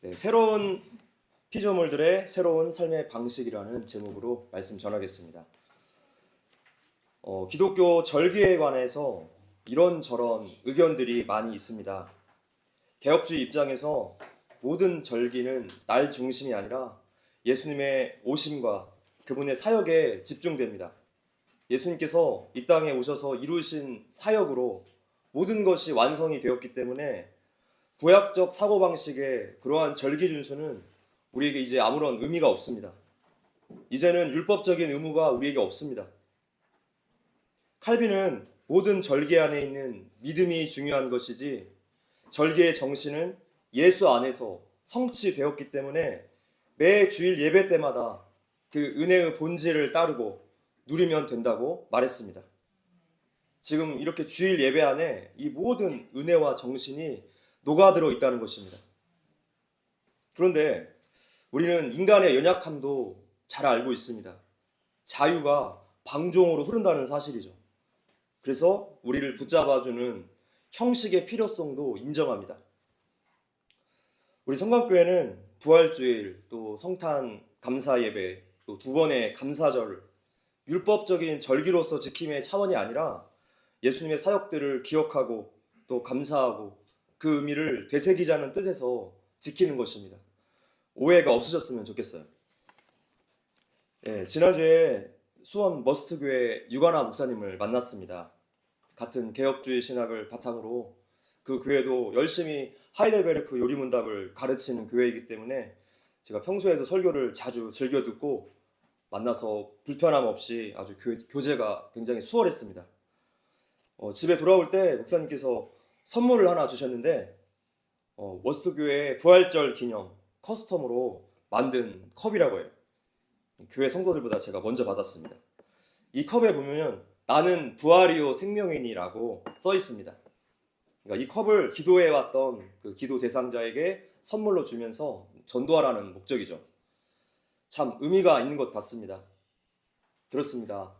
네, 새로운 피조물들의 새로운 삶의 방식이라는 제목으로 말씀 전하겠습니다. 기독교 절기에 관해서 이런저런 의견들이 많이 있습니다. 개혁주의 입장에서 모든 절기는 날 중심이 아니라 예수님의 오심과 그분의 사역에 집중됩니다. 예수님께서 이 땅에 오셔서 이루신 사역으로 모든 것이 완성이 되었기 때문에 구약적 사고방식의 그러한 절기 준수는 우리에게 이제 아무런 의미가 없습니다. 이제는 율법적인 의무가 우리에게 없습니다. 칼빈은 모든 절기 안에 있는 믿음이 중요한 것이지 절기의 정신은 예수 안에서 성취되었기 때문에 매 주일 예배 때마다 그 은혜의 본질을 따르고 누리면 된다고 말했습니다. 지금 이렇게 주일 예배 안에 이 모든 은혜와 정신이 녹아들어 있다는 것입니다. 그런데 우리는 인간의 연약함도 잘 알고 있습니다. 자유가 방종으로 흐른다는 사실이죠. 그래서 우리를 붙잡아주는 형식의 필요성도 인정합니다. 우리 성곽교회는 부활주일, 또 성탄 감사예배, 또 두 번의 감사절, 율법적인 절기로서 지킴의 차원이 아니라 예수님의 사역들을 기억하고 또 감사하고 그 의미를 되새기자는 뜻에서 지키는 것입니다. 오해가 없으셨으면 좋겠어요. 지난주에 수원 머스트교회 유관하 목사님을 만났습니다. 같은 개혁주의 신학을 바탕으로 그 교회도 열심히 하이델베르크 요리문답을 가르치는 교회이기 때문에 제가 평소에도 설교를 자주 즐겨 듣고 만나서 불편함 없이 아주 교제가 굉장히 수월했습니다. 집에 돌아올 때 목사님께서 선물을 하나 주셨는데 머스트교회 부활절 기념 커스텀으로 만든 컵이라고 해요. 교회 성도들보다 제가 먼저 받았습니다. 이 컵에 보면 나는 부활이요 생명이니라고 써 있습니다. 그러니까 이 컵을 기도해 왔던 그 기도 대상자에게 선물로 주면서 전도하라는 목적이죠. 참 의미가 있는 것 같습니다. 그렇습니다.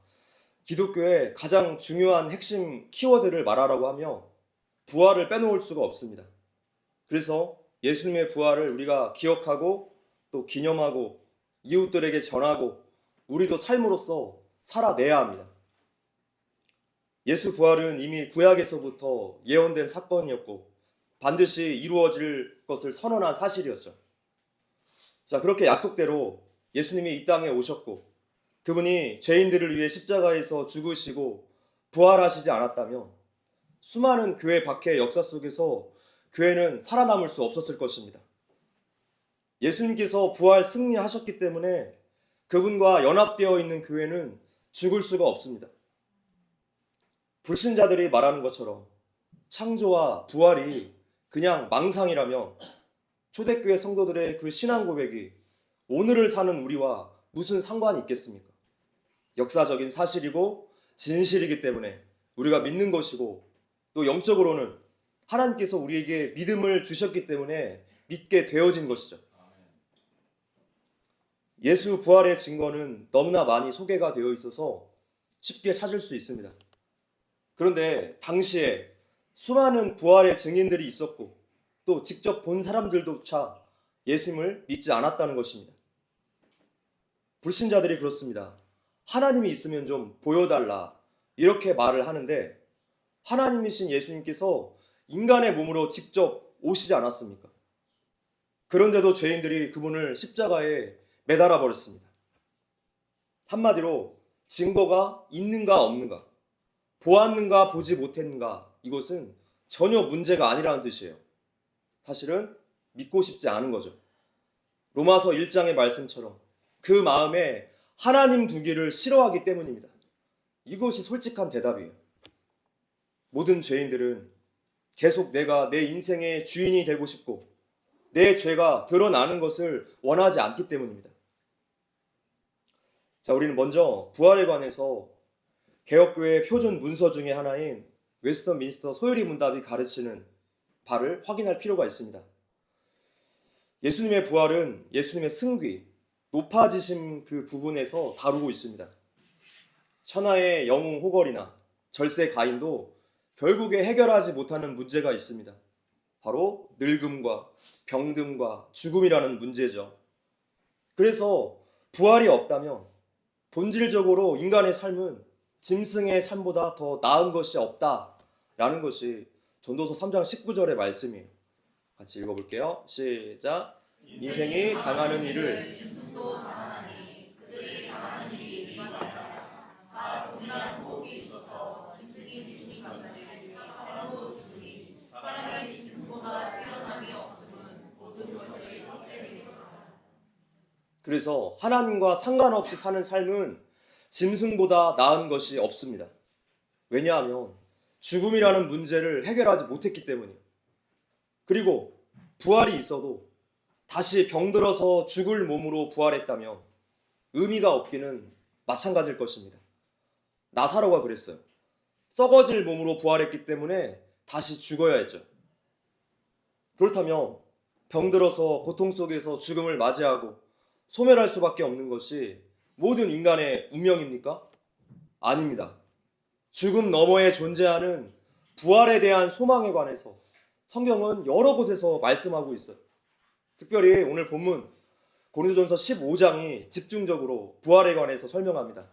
기독교의 가장 중요한 핵심 키워드를 말하라고 하며 부활을 빼놓을 수가 없습니다. 그래서 예수님의 부활을 우리가 기억하고 또 기념하고 이웃들에게 전하고 우리도 삶으로서 살아내야 합니다. 예수 부활은 이미 구약에서부터 예언된 사건이었고 반드시 이루어질 것을 선언한 사실이었죠. 자, 그렇게 약속대로 예수님이 이 땅에 오셨고 그분이 죄인들을 위해 십자가에서 죽으시고 부활하시지 않았다면 수많은 교회 박해의 역사 속에서 교회는 살아남을 수 없었을 것입니다. 예수님께서 부활 승리하셨기 때문에 그분과 연합되어 있는 교회는 죽을 수가 없습니다. 불신자들이 말하는 것처럼 창조와 부활이 그냥 망상이라면 초대교회 성도들의 그 신앙 고백이 오늘을 사는 우리와 무슨 상관이 있겠습니까? 역사적인 사실이고 진실이기 때문에 우리가 믿는 것이고 또 영적으로는 하나님께서 우리에게 믿음을 주셨기 때문에 믿게 되어진 것이죠. 예수 부활의 증거는 너무나 많이 소개가 되어 있어서 쉽게 찾을 수 있습니다. 그런데 당시에 수많은 부활의 증인들이 있었고 또 직접 본 사람들조차 예수님을 믿지 않았다는 것입니다. 불신자들이 그렇습니다. 하나님이 있으면 좀 보여달라 이렇게 말을 하는데 하나님이신 예수님께서 인간의 몸으로 직접 오시지 않았습니까? 그런데도 죄인들이 그분을 십자가에 매달아 버렸습니다. 한마디로 증거가 있는가 없는가, 보았는가 보지 못했는가, 이것은 전혀 문제가 아니라는 뜻이에요. 사실은 믿고 싶지 않은 거죠. 로마서 1장의 말씀처럼 그 마음에 하나님 두기를 싫어하기 때문입니다. 이것이 솔직한 대답이에요. 모든 죄인들은 계속 내가 내 인생의 주인이 되고 싶고 내 죄가 드러나는 것을 원하지 않기 때문입니다. 자, 우리는 먼저 부활에 관해서 개혁교회의 표준 문서 중에 하나인 웨스턴민스터 소요리 문답이 가르치는 바를 확인할 필요가 있습니다. 예수님의 부활은 예수님의 승귀, 높아지심 그 부분에서 다루고 있습니다. 천하의 영웅 호걸이나 절세 가인도 결국에 해결하지 못하는 문제가 있습니다. 바로 늙음과 병듦과 죽음이라는 문제죠. 그래서 부활이 없다면 본질적으로 인간의 삶은 짐승의 삶보다 더 나은 것이 없다라는 것이 전도서 3장 19절의 말씀이에요. 같이 읽어볼게요. 시작. 인생이 당하는 일을 짐승도 당하나니 그들이 당하는 일이 일반이라. 다 동일한 복이 있어서 짐승이 짐승같이 사람도 죽으니 사람이 짐승보다 뛰어남이 없음은 모든 것이 헛되리라. 그래서 하나님과 상관없이 사는 삶은 짐승보다 나은 것이 없습니다. 왜냐하면 죽음이라는 문제를 해결하지 못했기 때문이에요. 그리고 부활이 있어도 다시 병들어서 죽을 몸으로 부활했다면 의미가 없기는 마찬가지일 것입니다. 나사로가 그랬어요. 썩어질 몸으로 부활했기 때문에 다시 죽어야 했죠. 그렇다면 병들어서 고통 속에서 죽음을 맞이하고 소멸할 수밖에 없는 것이 모든 인간의 운명입니까? 아닙니다. 죽음 너머에 존재하는 부활에 대한 소망에 관해서 성경은 여러 곳에서 말씀하고 있어요. 특별히 오늘 본문 고린도전서 15장이 집중적으로 부활에 관해서 설명합니다.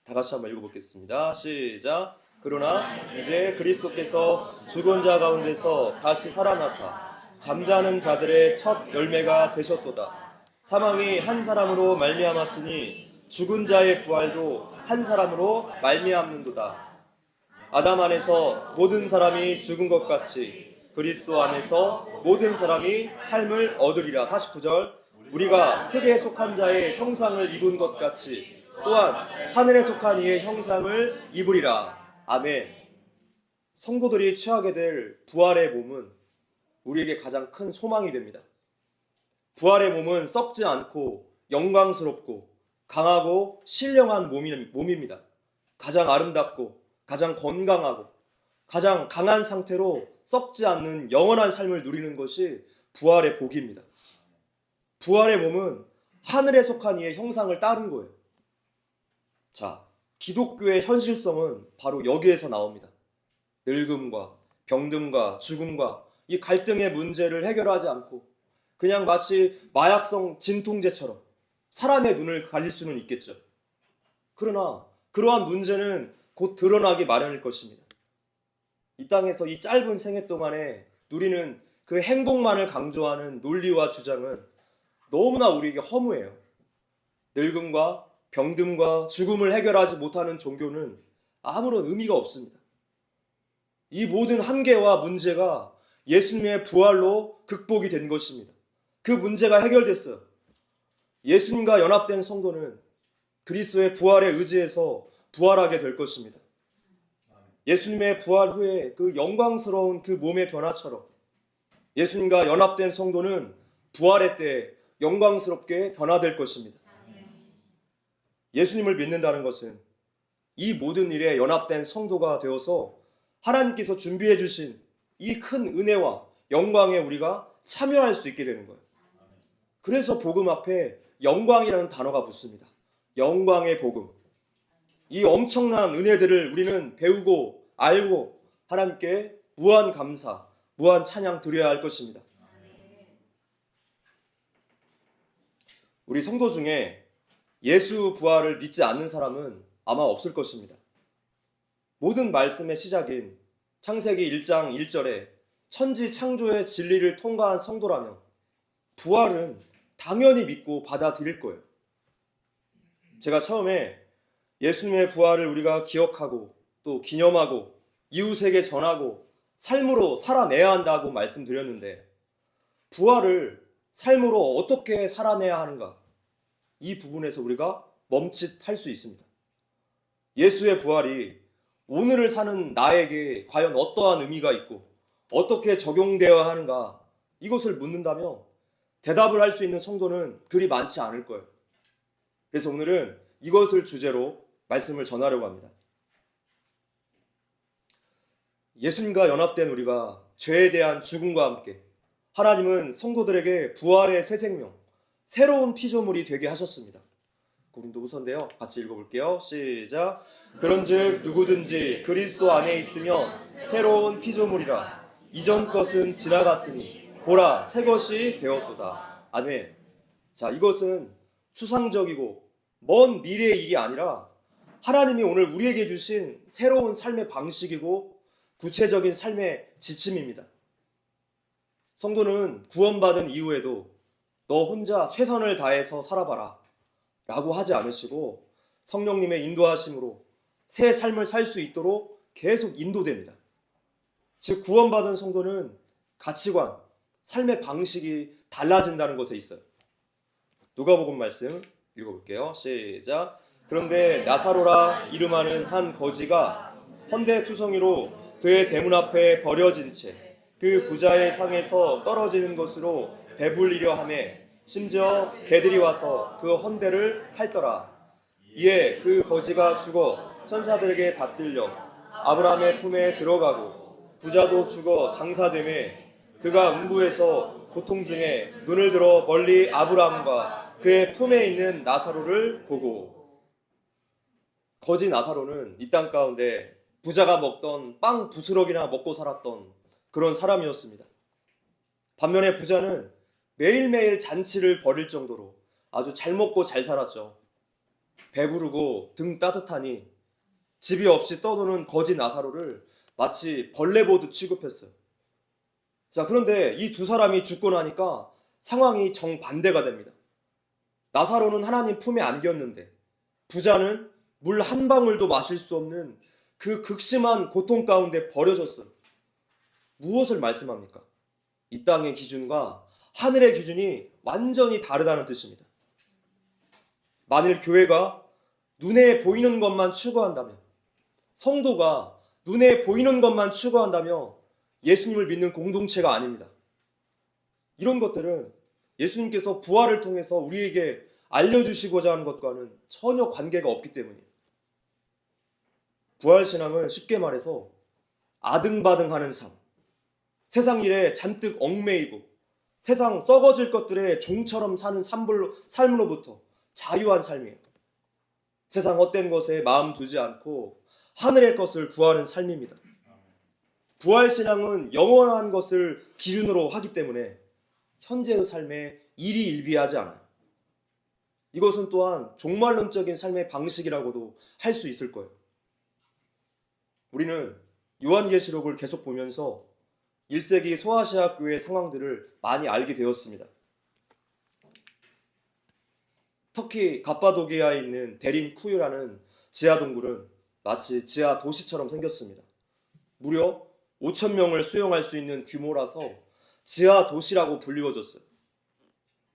다 같이 한번 읽어보겠습니다. 시작. 그러나 이제 그리스도께서 죽은 자 가운데서 다시 살아나사 잠자는 자들의 첫 열매가 되셨도다. 사망이 한 사람으로 말미암았으니 죽은 자의 부활도 한 사람으로 말미암는도다. 아담 안에서 모든 사람이 죽은 것 같이 그리스도 안에서 모든 사람이 삶을 얻으리라. 49절. 우리가 흙에 속한 자의 형상을 입은 것 같이 또한 하늘에 속한 이의 형상을 입으리라. 아멘. 성도들이 취하게 될 부활의 몸은 우리에게 가장 큰 소망이 됩니다. 부활의 몸은 썩지 않고 영광스럽고 강하고 신령한 몸입니다. 가장 아름답고 가장 건강하고 가장 강한 상태로 썩지 않는 영원한 삶을 누리는 것이 부활의 복입니다. 부활의 몸은 하늘에 속한 이의 형상을 따른 거예요. 자, 기독교의 현실성은 바로 여기에서 나옵니다. 늙음과 병듦과 죽음과 이 갈등의 문제를 해결하지 않고 그냥 마치 마약성 진통제처럼 사람의 눈을 가릴 수는 있겠죠. 그러나 그러한 문제는 곧 드러나기 마련일 것입니다. 이 땅에서 이 짧은 생애 동안에 누리는 그 행복만을 강조하는 논리와 주장은 너무나 우리에게 허무해요. 늙음과 병듦과 죽음을 해결하지 못하는 종교는 아무런 의미가 없습니다. 이 모든 한계와 문제가 예수님의 부활로 극복이 된 것입니다. 그 문제가 해결됐어요. 예수님과 연합된 성도는 그리스도의 부활에 의지해서 부활하게 될 것입니다. 예수님의 부활 후에 그 영광스러운 그 몸의 변화처럼 예수님과 연합된 성도는 부활의 때에 영광스럽게 변화될 것입니다. 예수님을 믿는다는 것은 이 모든 일에 연합된 성도가 되어서 하나님께서 준비해 주신 이 큰 은혜와 영광에 우리가 참여할 수 있게 되는 거예요. 그래서 복음 앞에 영광이라는 단어가 붙습니다. 영광의 복음. 이 엄청난 은혜들을 우리는 배우고 알고 하나님께 무한 감사, 무한 찬양 드려야 할 것입니다. 우리 성도 중에 예수 부활을 믿지 않는 사람은 아마 없을 것입니다. 모든 말씀의 시작인 창세기 1장 1절에 천지 창조의 진리를 통과한 성도라면 부활은 당연히 믿고 받아들일 거예요. 제가 처음에 예수님의 부활을 우리가 기억하고 또 기념하고 이웃에게 전하고 삶으로 살아내야 한다고 말씀드렸는데 부활을 삶으로 어떻게 살아내야 하는가? 이 부분에서 우리가 멈칫할 수 있습니다. 예수의 부활이 오늘을 사는 나에게 과연 어떠한 의미가 있고 어떻게 적용되어야 하는가? 이것을 묻는다면 대답을 할 수 있는 성도는 그리 많지 않을 거예요. 그래서 오늘은 이것을 주제로 말씀을 전하려고 합니다. 예수님과 연합된 우리가 죄에 대한 죽음과 함께 하나님은 성도들에게 부활의 새 생명, 새로운 피조물이 되게 하셨습니다. 고린도후서인데요. 같이 읽어볼게요. 시작. 그런즉 누구든지 그리스도 안에 있으면 새로운 피조물이라. 이전 것은 지나갔으니 보라 새 것이 되었도다. 아멘. 자, 이것은 추상적이고 먼 미래의 일이 아니라 하나님이 오늘 우리에게 주신 새로운 삶의 방식이고 구체적인 삶의 지침입니다. 성도는 구원받은 이후에도 너 혼자 최선을 다해서 살아봐라 라고 하지 않으시고 성령님의 인도하심으로 새 삶을 살 수 있도록 계속 인도됩니다. 즉 구원받은 성도는 가치관, 삶의 방식이 달라진다는 것에 있어요. 누가복음 말씀 읽어볼게요. 시작. 그런데 나사로라 이름하는 한 거지가 헌데투성이로 그의 대문 앞에 버려진 채 그 부자의 상에서 떨어지는 것으로 배불리려 하매 심지어 개들이 와서 그 헌데를 핥더라. 이에 그 거지가 죽어 천사들에게 받들려 아브라함의 품에 들어가고 부자도 죽어 장사되매 그가 음부에서 고통 중에 눈을 들어 멀리 아브라함과 그의 품에 있는 나사로를 보고. 거지 나사로는 이 땅 가운데 부자가 먹던 빵 부스럭이나 먹고 살았던 그런 사람이었습니다. 반면에 부자는 매일매일 잔치를 벌일 정도로 아주 잘 먹고 잘 살았죠. 배부르고 등 따뜻하니 집이 없이 떠도는 거지 나사로를 마치 벌레 보듯 취급했어요. 자, 그런데 이 두 사람이 죽고 나니까 상황이 정반대가 됩니다. 나사로는 하나님 품에 안겼는데 부자는 물 한 방울도 마실 수 없는 그 극심한 고통 가운데 버려졌어요. 무엇을 말씀합니까? 이 땅의 기준과 하늘의 기준이 완전히 다르다는 뜻입니다. 만일 교회가 눈에 보이는 것만 추구한다면, 성도가 눈에 보이는 것만 추구한다면 예수님을 믿는 공동체가 아닙니다. 이런 것들은 예수님께서 부활을 통해서 우리에게 알려주시고자 하는 것과는 전혀 관계가 없기 때문이에요. 부활신앙은 쉽게 말해서 아등바등하는 삶, 세상 일에 잔뜩 얽매이고 세상 썩어질 것들의 종처럼 사는 삶으로부터 자유한 삶이에요. 세상 헛된 것에 마음 두지 않고 하늘의 것을 구하는 삶입니다. 부활신앙은 영원한 것을 기준으로 하기 때문에 현재의 삶에 일희일비하지 않아요. 이것은 또한 종말론적인 삶의 방식이라고도 할 수 있을 거예요. 우리는 요한계시록을 계속 보면서 1세기 소아시아 교회의 상황들을 많이 알게 되었습니다. 터키 갑바도기아에 있는 데린 쿠유라는 지하 동굴은 마치 지하 도시처럼 생겼습니다. 무려 5,000명을 수용할 수 있는 규모라서 지하 도시라고 불리워졌어요.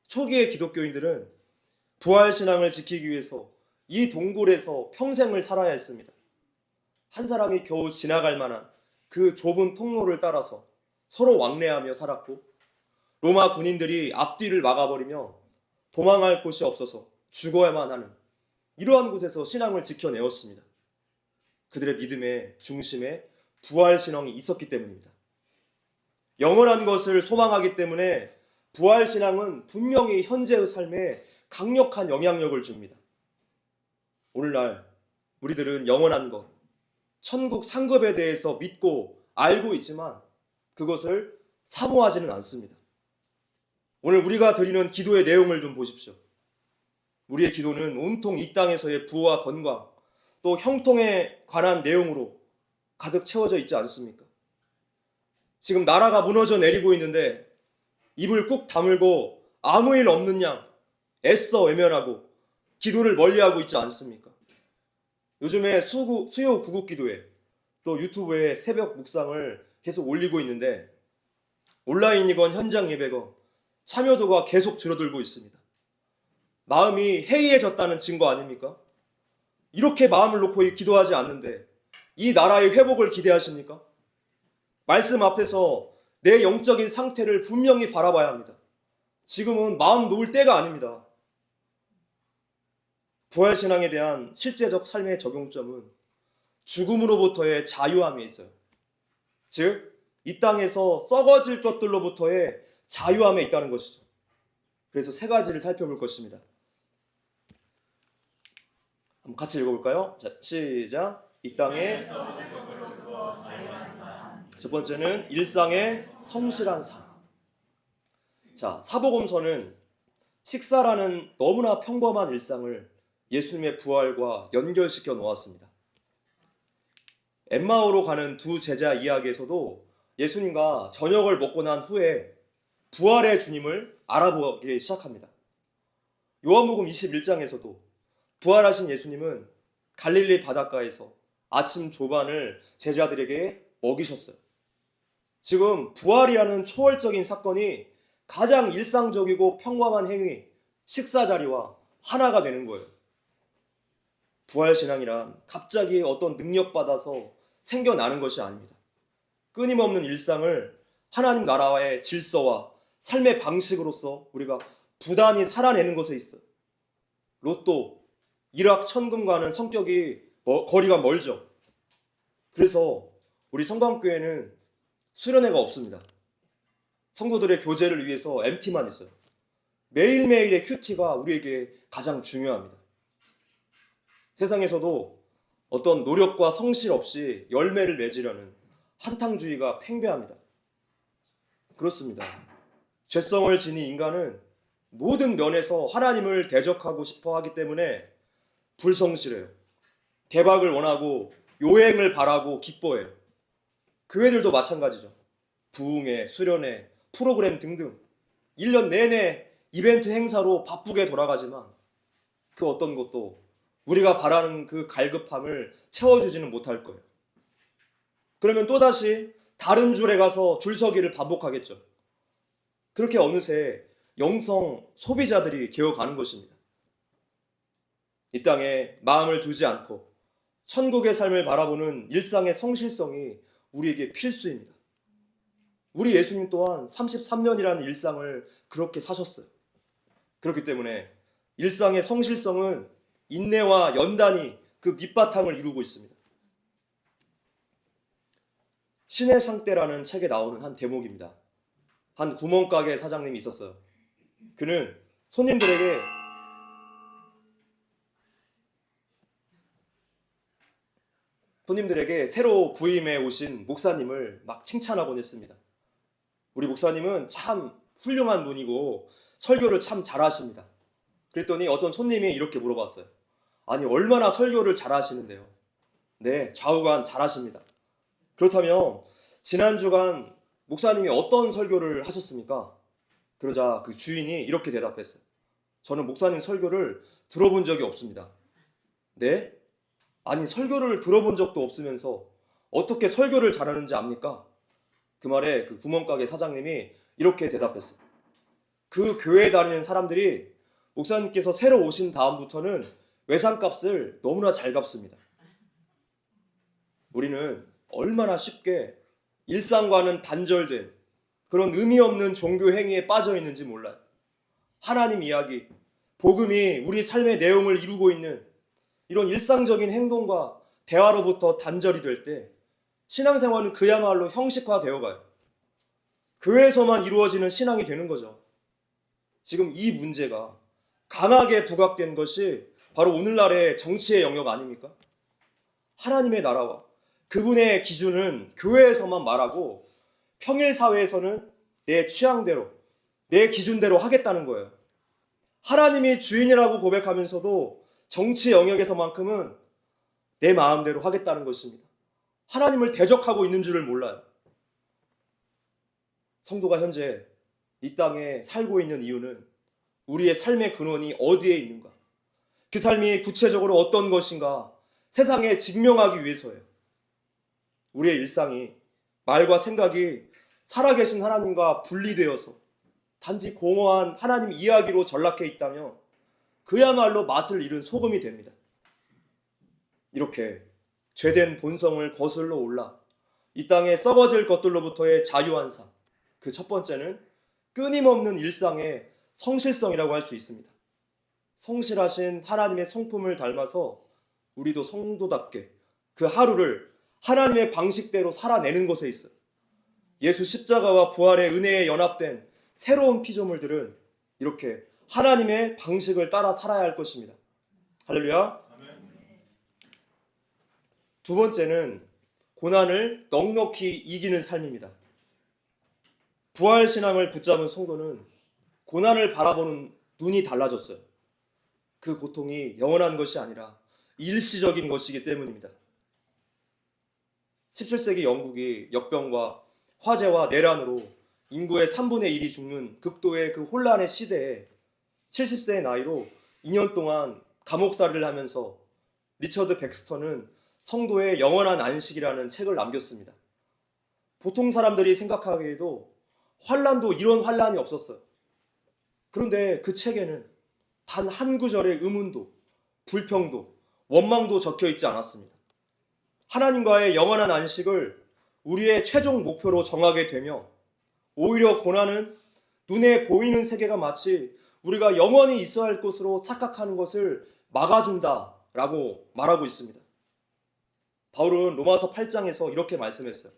초기의 기독교인들은 부활신앙을 지키기 위해서 이 동굴에서 평생을 살아야 했습니다. 한 사람이 겨우 지나갈 만한 그 좁은 통로를 따라서 서로 왕래하며 살았고, 로마 군인들이 앞뒤를 막아버리며 도망할 곳이 없어서 죽어야만 하는 이러한 곳에서 신앙을 지켜내었습니다. 그들의 믿음의 중심에 부활신앙이 있었기 때문입니다. 영원한 것을 소망하기 때문에 부활신앙은 분명히 현재의 삶에 강력한 영향력을 줍니다. 오늘날 우리들은 영원한 것, 천국 상급에 대해서 믿고 알고 있지만 그것을 사모하지는 않습니다. 오늘 우리가 드리는 기도의 내용을 좀 보십시오. 우리의 기도는 온통 이 땅에서의 부와 건강, 또 형통에 관한 내용으로 가득 채워져 있지 않습니까? 지금 나라가 무너져 내리고 있는데 입을 꾹 다물고 아무 일 없는 양 애써 외면하고 기도를 멀리하고 있지 않습니까? 요즘에 수요 구국기도회 또 유튜브에 새벽 묵상을 계속 올리고 있는데 온라인이건 현장 예배건 참여도가 계속 줄어들고 있습니다. 마음이 해이해졌다는 증거 아닙니까? 이렇게 마음을 놓고 기도하지 않는데 이 나라의 회복을 기대하십니까? 말씀 앞에서 내 영적인 상태를 분명히 바라봐야 합니다. 지금은 마음 놓을 때가 아닙니다. 부활신앙에 대한 실제적 삶의 적용점은 죽음으로부터의 자유함에 있어요. 즉, 이 땅에서 썩어질 것들로부터의 자유함에 있다는 것이죠. 그래서 세 가지를 살펴볼 것입니다. 한번 같이 읽어볼까요? 자, 시작. 이 땅에 첫 번째는 일상의 성실한 삶. 자, 사복음서는 식사라는 너무나 평범한 일상을 예수님의 부활과 연결시켜 놓았습니다. 엠마오로 가는 두 제자 이야기에서도 예수님과 저녁을 먹고 난 후에 부활의 주님을 알아보기 시작합니다. 요한복음 21장에서도 부활하신 예수님은 갈릴리 바닷가에서 아침 조반을 제자들에게 먹이셨어요. 지금 부활이라는 초월적인 사건이 가장 일상적이고 평범한 행위, 식사 자리와 하나가 되는 거예요. 부활신앙이란 갑자기 어떤 능력받아서 생겨나는 것이 아닙니다. 끊임없는 일상을 하나님 나라와의 질서와 삶의 방식으로서 우리가 부단히 살아내는 것에 있어요. 로또, 일확천금과는 성격이 거리가 멀죠. 그래서 우리 성광교회는 수련회가 없습니다. 성도들의 교제를 위해서 MT만 있어요. 매일매일의 큐티가 우리에게 가장 중요합니다. 세상에서도 어떤 노력과 성실 없이 열매를 맺으려는 한탕주의가 팽배합니다. 그렇습니다. 죄성을 지닌 인간은 모든 면에서 하나님을 대적하고 싶어 하기 때문에 불성실해요. 대박을 원하고 요행을 바라고 기뻐해요. 교회들도 마찬가지죠. 부흥회, 수련회, 프로그램 등등 1년 내내 이벤트 행사로 바쁘게 돌아가지만 그 어떤 것도 우리가 바라는 그 갈급함을 채워주지는 못할 거예요. 그러면 또다시 다른 줄에 가서 줄서기를 반복하겠죠. 그렇게 어느새 영성 소비자들이 되어가는 것입니다. 이 땅에 마음을 두지 않고 천국의 삶을 바라보는 일상의 성실성이 우리에게 필수입니다. 우리 예수님 또한 33년이라는 일상을 그렇게 사셨어요. 그렇기 때문에 일상의 성실성은 인내와 연단이 그 밑바탕을 이루고 있습니다. 신의 상대라는 책에 나오는 한 대목입니다. 한 구멍가게 사장님이 있었어요. 그는 손님들에게 새로 부임해 오신 목사님을 막 칭찬하곤 했습니다. 우리 목사님은 참 훌륭한 분이고 설교를 참 잘하십니다. 그랬더니 어떤 손님이 이렇게 물어봤어요. 아니, 얼마나 설교를 잘하시는데요? 네, 좌우간 잘하십니다. 그렇다면 지난 주간 목사님이 어떤 설교를 하셨습니까? 그러자 그 주인이 이렇게 대답했어요. 저는 목사님 설교를 들어본 적이 없습니다. 네? 아니, 설교를 들어본 적도 없으면서 어떻게 설교를 잘하는지 압니까? 그 말에 그 구멍가게 사장님이 이렇게 대답했어요. 그 교회에 다니는 사람들이 목사님께서 새로 오신 다음부터는 외상값을 너무나 잘 갚습니다. 우리는 얼마나 쉽게 일상과는 단절된 그런 의미 없는 종교 행위에 빠져 있는지 몰라요. 하나님 이야기, 복음이 우리 삶의 내용을 이루고 있는 이런 일상적인 행동과 대화로부터 단절이 될 때 신앙생활은 그야말로 형식화되어 가요. 교회에서만 이루어지는 신앙이 되는 거죠. 지금 이 문제가 강하게 부각된 것이 바로 오늘날의 정치의 영역 아닙니까? 하나님의 나라와 그분의 기준은 교회에서만 말하고 평일 사회에서는 내 취향대로, 내 기준대로 하겠다는 거예요. 하나님이 주인이라고 고백하면서도 정치 영역에서만큼은 내 마음대로 하겠다는 것입니다. 하나님을 대적하고 있는 줄을 몰라요. 성도가 현재 이 땅에 살고 있는 이유는 우리의 삶의 근원이 어디에 있는가? 그 삶이 구체적으로 어떤 것인가? 세상에 증명하기 위해서예요. 우리의 일상이 말과 생각이 살아계신 하나님과 분리되어서 단지 공허한 하나님 이야기로 전락해 있다면 그야말로 맛을 잃은 소금이 됩니다. 이렇게 죄된 본성을 거슬러 올라 이 땅에 썩어질 것들로부터의 자유한 삶, 그 첫 번째는 끊임없는 일상의 성실성이라고 할 수 있습니다. 성실하신 하나님의 성품을 닮아서 우리도 성도답게 그 하루를 하나님의 방식대로 살아내는 것에 있어요. 예수 십자가와 부활의 은혜에 연합된 새로운 피조물들은 이렇게 하나님의 방식을 따라 살아야 할 것입니다. 할렐루야. 두 번째는 고난을 넉넉히 이기는 삶입니다. 부활신앙을 붙잡은 성도는 고난을 바라보는 눈이 달라졌어요. 그 고통이 영원한 것이 아니라 일시적인 것이기 때문입니다. 17세기 영국이 역병과 화재와 내란으로 인구의 3분의 1이 죽는 극도의 그 혼란의 시대에 70세의 나이로 2년 동안 감옥살이를 하면서 리처드 백스터는 성도의 영원한 안식이라는 책을 남겼습니다. 보통 사람들이 생각하기에도 환란도 이런 환란이 없었어요. 그런데 그 책에는 단 한 구절의 의문도, 불평도, 원망도 적혀 있지 않았습니다. 하나님과의 영원한 안식을 우리의 최종 목표로 정하게 되며 오히려 고난은 눈에 보이는 세계가 마치 우리가 영원히 있어야 할 곳으로 착각하는 것을 막아준다라고 말하고 있습니다. 바울은 로마서 8장에서 이렇게 말씀했어요.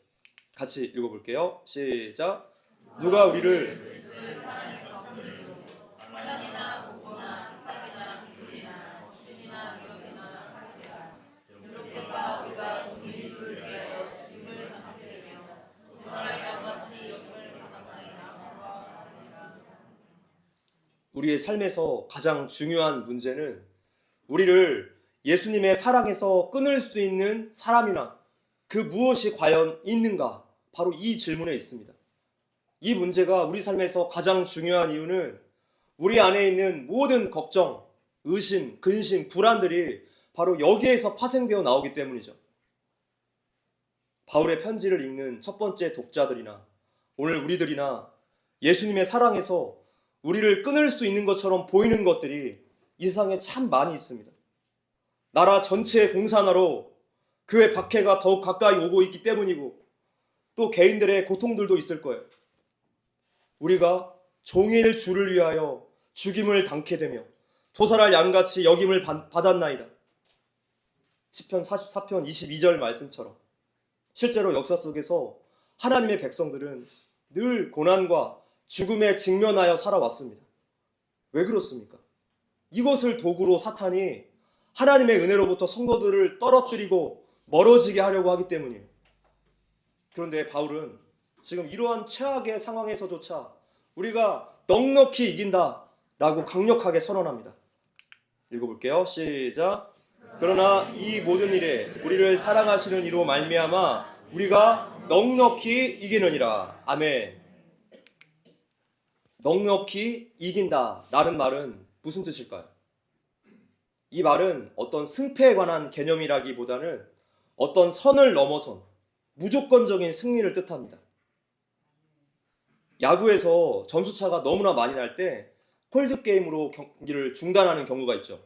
같이 읽어볼게요. 시작. 누가 우리를 우리의 삶에서 가장 중요한 문제는 우리를 예수님의 사랑에서 끊을 수 있는 사람이나 그 무엇이 과연 있는가? 바로 이 질문에 있습니다. 이 문제가 우리 삶에서 가장 중요한 이유는 우리 안에 있는 모든 걱정, 의심, 근심, 불안들이 바로 여기에서 파생되어 나오기 때문이죠. 바울의 편지를 읽는 첫 번째 독자들이나 오늘 우리들이나 예수님의 사랑에서 우리를 끊을 수 있는 것처럼 보이는 것들이 이 세상에 참 많이 있습니다. 나라 전체의 공산화로 교회 박해가 더욱 가까이 오고 있기 때문이고 또 개인들의 고통들도 있을 거예요. 우리가 종일 주를 위하여 죽임을 당케 되며 도살할 양같이 여김을 받았나이다. 시편 44편 22절 말씀처럼 실제로 역사 속에서 하나님의 백성들은 늘 고난과 죽음에 직면하여 살아왔습니다. 왜 그렇습니까? 이것을 도구로 사탄이 하나님의 은혜로부터 성도들을 떨어뜨리고 멀어지게 하려고 하기 때문이에요. 그런데 바울은 지금 이러한 최악의 상황에서조차 우리가 넉넉히 이긴다라고 강력하게 선언합니다. 읽어볼게요. 시작. 그러나 이 모든 일에 우리를 사랑하시는 이로 말미암아 우리가 넉넉히 이기느니라. 아멘. 넉넉히 이긴다라는 말은 무슨 뜻일까요? 이 말은 어떤 승패에 관한 개념이라기보다는 어떤 선을 넘어선 무조건적인 승리를 뜻합니다. 야구에서 점수차가 너무나 많이 날 때 콜드게임으로 경기를 중단하는 경우가 있죠.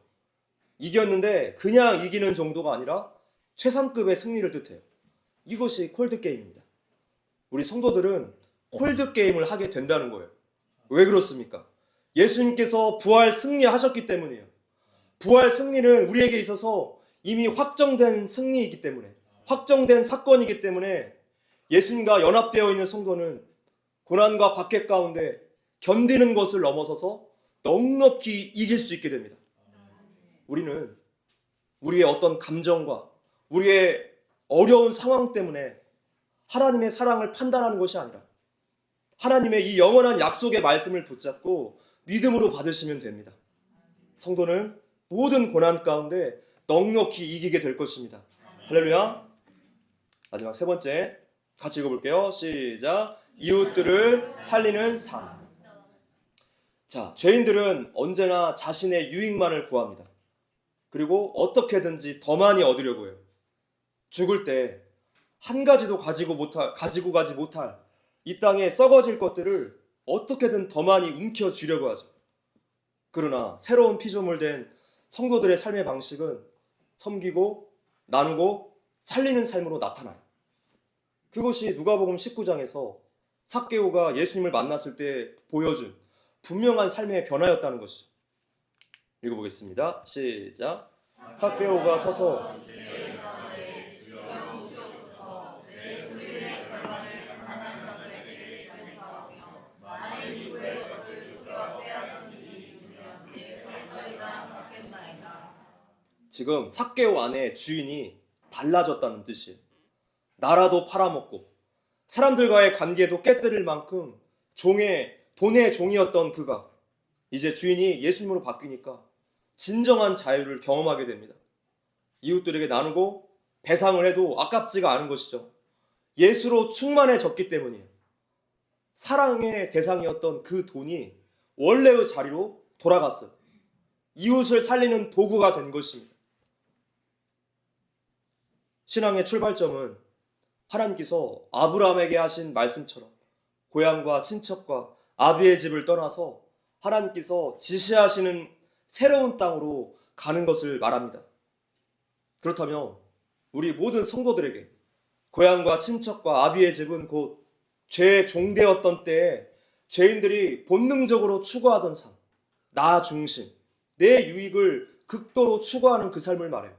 이겼는데 그냥 이기는 정도가 아니라 최상급의 승리를 뜻해요. 이것이 콜드게임입니다. 우리 성도들은 콜드게임을 하게 된다는 거예요. 왜 그렇습니까? 예수님께서 부활 승리하셨기 때문이에요. 부활 승리는 우리에게 있어서 이미 확정된 승리이기 때문에, 확정된 사건이기 때문에 예수님과 연합되어 있는 성도는 고난과 박해 가운데 견디는 것을 넘어서서 넉넉히 이길 수 있게 됩니다. 우리는 우리의 어떤 감정과 우리의 어려운 상황 때문에 하나님의 사랑을 판단하는 것이 아니라 하나님의 이 영원한 약속의 말씀을 붙잡고 믿음으로 받으시면 됩니다. 성도는 모든 고난 가운데 넉넉히 이기게 될 것입니다. 할렐루야. 마지막 세 번째 같이 읽어볼게요. 시작. 이웃들을 살리는 삶. 자, 죄인들은 언제나 자신의 유익만을 구합니다. 그리고 어떻게든지 더 많이 얻으려고 해요. 죽을 때 한 가지도 가지고 가지 못할 이 땅에 썩어질 것들을 어떻게든 더 많이 움켜쥐려고 하죠. 그러나 새로운 피조물 된 성도들의 삶의 방식은 섬기고 나누고 살리는 삶으로 나타나요. 그것이 누가복음 19장에서 삭개오가 예수님을 만났을 때 보여준 분명한 삶의 변화였다는 것이죠. 읽어보겠습니다. 시작. 삭개오가 서서 지금 삭개오 안에 주인이 달라졌다는 뜻이에요. 나라도 팔아먹고 사람들과의 관계도 깨뜨릴 만큼 돈의 종이었던 그가 이제 주인이 예수님으로 바뀌니까 진정한 자유를 경험하게 됩니다. 이웃들에게 나누고 배상을 해도 아깝지가 않은 것이죠. 예수로 충만해졌기 때문이에요. 사랑의 대상이었던 그 돈이 원래의 자리로 돌아갔어요. 이웃을 살리는 도구가 된 것입니다. 신앙의 출발점은 하나님께서 아브라함에게 하신 말씀처럼 고향과 친척과 아비의 집을 떠나서 하나님께서 지시하시는 새로운 땅으로 가는 것을 말합니다. 그렇다면 우리 모든 성도들에게 고향과 친척과 아비의 집은 곧 죄의 종되었던 때에 죄인들이 본능적으로 추구하던 삶, 나 중심, 내 유익을 극도로 추구하는 그 삶을 말해요.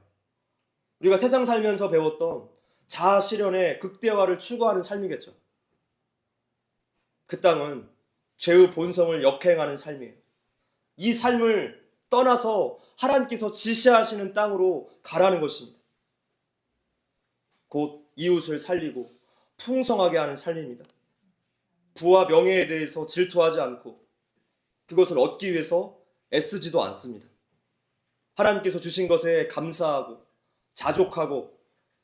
우리가 세상 살면서 배웠던 자아 실현의 극대화를 추구하는 삶이겠죠. 그 땅은 죄의 본성을 역행하는 삶이에요. 이 삶을 떠나서 하나님께서 지시하시는 땅으로 가라는 것입니다. 곧 이웃을 살리고 풍성하게 하는 삶입니다. 부와 명예에 대해서 질투하지 않고 그것을 얻기 위해서 애쓰지도 않습니다. 하나님께서 주신 것에 감사하고 자족하고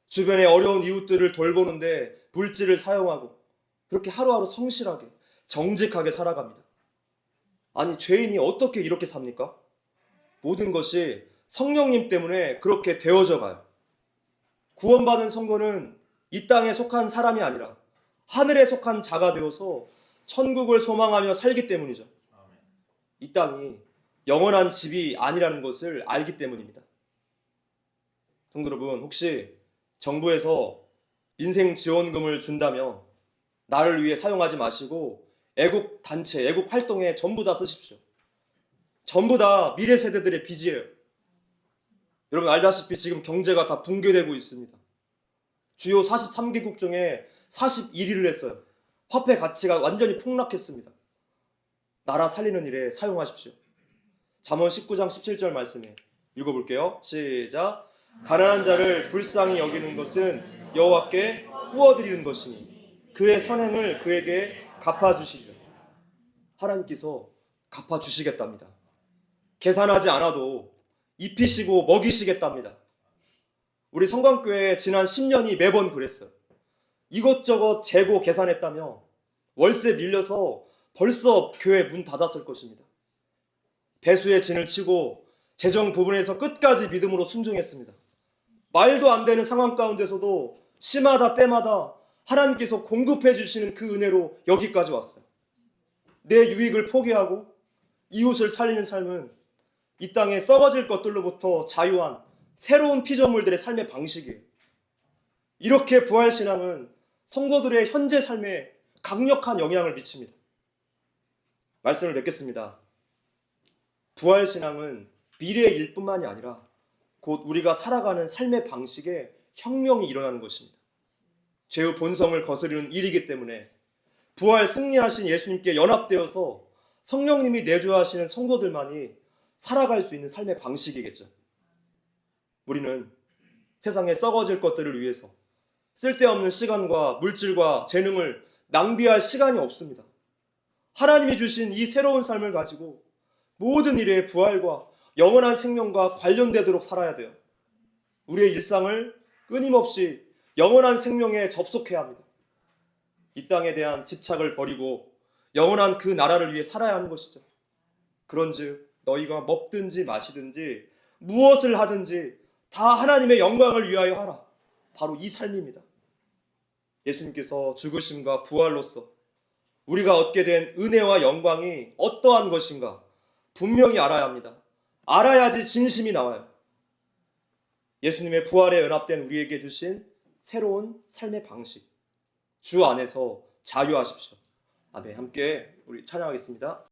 주변의 어려운 이웃들을 돌보는데 물질을 사용하고 그렇게 하루하루 성실하게 정직하게 살아갑니다. 아니, 죄인이 어떻게 이렇게 삽니까? 모든 것이 성령님 때문에 그렇게 되어져 가요. 구원받은 성도는 이 땅에 속한 사람이 아니라 하늘에 속한 자가 되어서 천국을 소망하며 살기 때문이죠. 이 땅이 영원한 집이 아니라는 것을 알기 때문입니다. 성도 여러분, 혹시 정부에서 인생 지원금을 준다면 나를 위해 사용하지 마시고 애국 단체, 애국 활동에 전부 다 쓰십시오. 전부 다 미래 세대들의 빚이에요. 여러분 알다시피 지금 경제가 다 붕괴되고 있습니다. 주요 43개국 중에 41위를 했어요. 화폐 가치가 완전히 폭락했습니다. 나라 살리는 일에 사용하십시오. 잠언 19장 17절 말씀에 읽어볼게요. 시작. 가난한 자를 불쌍히 여기는 것은 여호와께 구워드리는 것이니 그의 선행을 그에게 갚아주시리라. 하나님께서 갚아주시겠답니다. 계산하지 않아도 입히시고 먹이시겠답니다. 우리 성광교회 지난 10년이 매번 그랬어요. 이것저것 재고 계산했다며 월세 밀려서 벌써 교회 문 닫았을 것입니다. 배수의 진을 치고 재정 부분에서 끝까지 믿음으로 순종했습니다. 말도 안 되는 상황 가운데서도 시마다 때마다 하나님께서 공급해 주시는 그 은혜로 여기까지 왔어요. 내 유익을 포기하고 이웃을 살리는 삶은 이 땅에 썩어질 것들로부터 자유한 새로운 피조물들의 삶의 방식이에요. 이렇게 부활신앙은 성도들의 현재 삶에 강력한 영향을 미칩니다. 말씀을 맺겠습니다. 부활신앙은 미래의 일뿐만이 아니라 곧 우리가 살아가는 삶의 방식에 혁명이 일어나는 것입니다. 죄의 본성을 거스르는 일이기 때문에 부활 승리하신 예수님께 연합되어서 성령님이 내주하시는 성도들만이 살아갈 수 있는 삶의 방식이겠죠. 우리는 세상에 썩어질 것들을 위해서 쓸데없는 시간과 물질과 재능을 낭비할 시간이 없습니다. 하나님이 주신 이 새로운 삶을 가지고 모든 일에 부활과 영원한 생명과 관련되도록 살아야 돼요. 우리의 일상을 끊임없이 영원한 생명에 접속해야 합니다. 이 땅에 대한 집착을 버리고 영원한 그 나라를 위해 살아야 하는 것이죠. 그런즉 너희가 먹든지 마시든지 무엇을 하든지 다 하나님의 영광을 위하여 하라. 바로 이 삶입니다. 예수님께서 죽으심과 부활로서 우리가 얻게 된 은혜와 영광이 어떠한 것인가 분명히 알아야 합니다. 알아야지 진심이 나와요. 예수님의 부활에 연합된 우리에게 주신 새로운 삶의 방식, 주 안에서 자유하십시오. 아멘. 함께 우리 찬양하겠습니다.